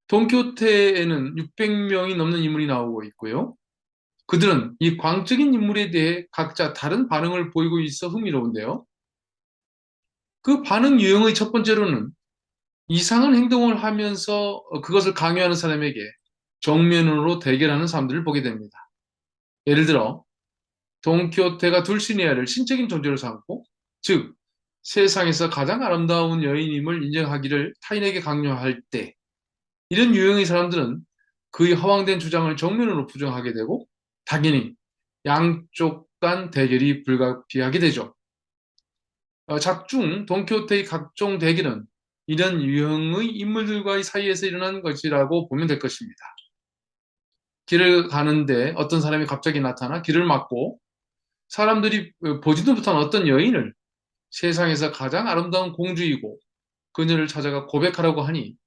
돈키호테에는 600명이 넘는 인물이 나오고 있고요. 그들은 이 광적인 인물에 대해 각자 다른 반응을 보이고 있어 흥미로운데요. 그 반응 유형의 첫 번째로는 이상한 행동을 하면서 그것을 강요하는 사람에게 정면으로 대결하는 사람들을 보게 됩니다. 예를 들어 돈키호테가 둘시네아를 신적인 존재로 삼고, 즉 세상에서 가장 아름다운 여인임을 인정하기를 타인에게 강요할 때, 이런 유형의 사람들은 그의 허황된 주장을 정면으로 부정하게 되고, 당연히 양쪽 간 대결이 불가피하게 되죠. 작중 돈키호테의 각종 대결은 이런 유형의 인물들과의 사이에서 일어난 것이라고 보면 될 것입니다. 길을 가는데 어떤 사람이 갑자기 나타나 길을 막고, 사람들이 보지도 못한 어떤 여인을 세상에서 가장 아름다운 공주이고 그녀를 찾아가 고백하라고 하니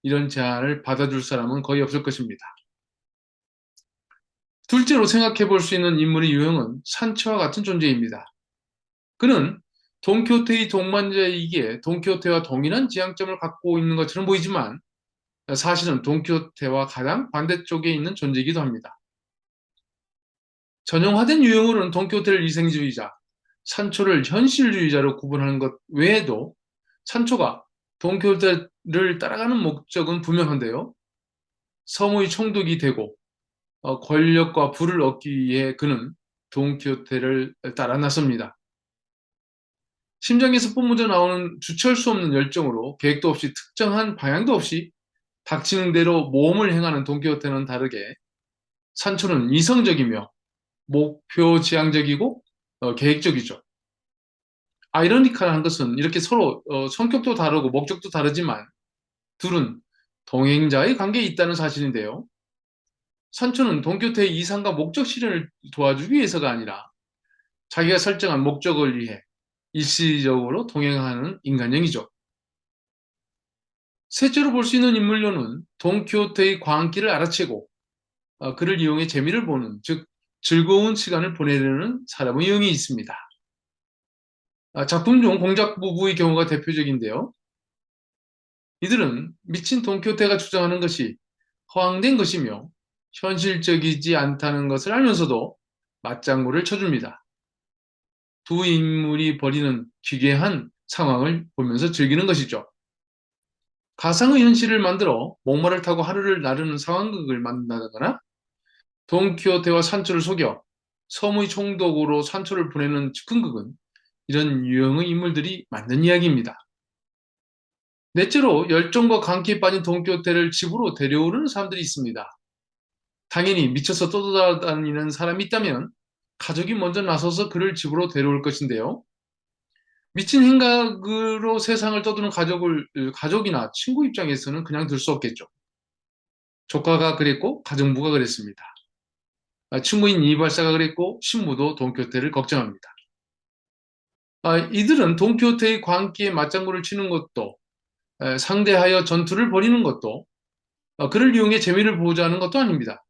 이런 제안을 받아줄 사람은 거의 없을 것입니다. 둘째로 생각해 볼 수 있는 인물의 유형은 산초와 같은 존재입니다. 그는 돈키호테의 동반자이기에 돈키호테와 동일한 지향점을 갖고 있는 것처럼 보이지만 사실은 돈키호테와 가장 반대쪽에 있는 존재이기도 합니다. 전형화된 유형으로는 돈키호테를 이생주의자, 산초를 현실주의자로 구분하는 것 외에도 산초가 돈키호테를 따라가는 목적은 분명한데요. 성의 총독이 되고 권력과 부를 얻기 위해 그는 돈키호테를 따라 나섭니다. 심장에서 뿜어져 나오는 주체할 수 없는 열정으로 계획도 없이 특정한 방향도 없이 닥치는 대로 모험을 행하는 돈키호테는 다르게 산초는 이성적이며 목표 지향적이고 계획적이죠. 아이러니컬한 것은 이렇게 서로 성격도 다르고 목적도 다르지만 둘은 동행자의 관계에 있다는 사실인데요. 산초는 돈키호테의 이상과 목적 실현을 도와주기 위해서가 아니라 자기가 설정한 목적을 위해 일시적으로 동행하는 인간형이죠. 셋째로 볼 수 있는 인물로는 돈키호테의 광기를 알아채고 그를 이용해 재미를 보는, 즉 즐거운 시간을 보내려는 사람의 유형이 있습니다. 작품 중 공작 부부의 경우가 대표적인데요. 이들은 미친 돈키호테가 주장하는 것이 허황된 것이며 현실적이지 않다는 것을 알면서도 맞장구를 쳐줍니다. 두 인물이 벌이는 기괴한 상황을 보면서 즐기는 것이죠. 가상의 현실을 만들어 목마를 타고 하루를 나르는 상황극을 만든다거나 돈키호테와 산초를 속여 섬의 총독으로 산초를 보내는 즉흥극은 이런 유형의 인물들이 만든 이야기입니다. 넷째로 열정과 광기에 빠진 돈키호테를 집으로 데려오는 사람들이 있습니다. 당연히 미쳐서 떠돌아다니는 사람이 있다면 가족이 먼저 나서서 그를 집으로 데려올 것인데요. 미친 행각으로 세상을 떠도는 가족이나 친구 입장에서는 그냥 둘 수 없겠죠. 조카가 그랬고 가정부가 그랬습니다. 친구인 이발사가 그랬고 신부도 돈키호테를 걱정합니다. 이들은 돈키호테의 광기에 맞장구를 치는 것도, 상대하여 전투를 벌이는 것도, 그를 이용해 재미를 보고자 하는 것도 아닙니다.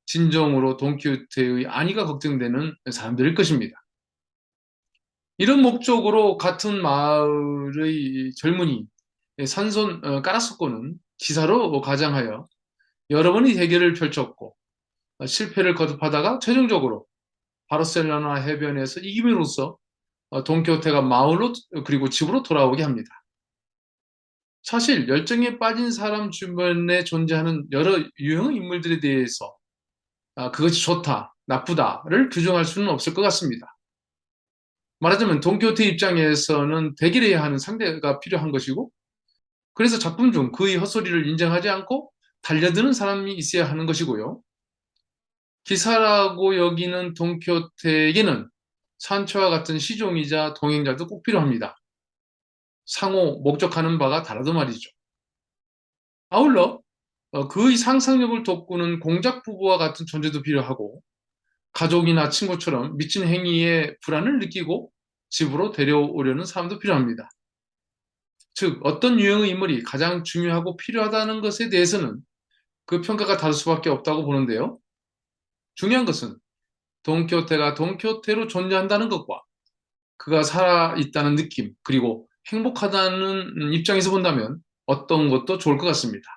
진정으로 돈키호테의 안위가 걱정되는 사람들일 것입니다. 이런 목적으로 같은 마을의 젊은이 산손 까라스코는 기사로 가장하여 여러 번의 대결을 펼쳤고 실패를 거듭하다가 최종적으로 바르셀로나 해변에서 이김으로써 돈키호테가 마을로 그리고 집으로 돌아오게 합니다. 사실 열정에 빠진 사람 주변에 존재하는 여러 유형의 인물들에 대해서 그것이 좋다, 나쁘다를 규정할 수는 없을 것 같습니다. 말하자면 돈키호테 입장에서는 대결해야 하는 상대가 필요한 것이고, 그래서 작품 중 그의 헛소리를 인정하지 않고 달려드는 사람이 있어야 하는 것이고요. 기사라고 여기는 돈키호테에게는 산초와 같은 시종이자 동행자도 꼭 필요합니다. 상호 목적하는 바가 다르단 말이죠. 아울러 그의 상상력을 돋구는 공작 부부와 같은 존재도 필요하고, 가족이나 친구처럼 미친 행위에 불안을 느끼고 집으로 데려오려는 사람도 필요합니다. 즉, 어떤 유형의 인물이 가장 중요하고 필요하다는 것에 대해서는 그 평가가 다를 수밖에 없다고 보는데요. 중요한 것은 돈키호테가 돈키호테로 존재한다는 것과 그가 살아있다는 느낌, 그리고 행복하다는 입장에서 본다면 어떤 것도 좋을 것 같습니다.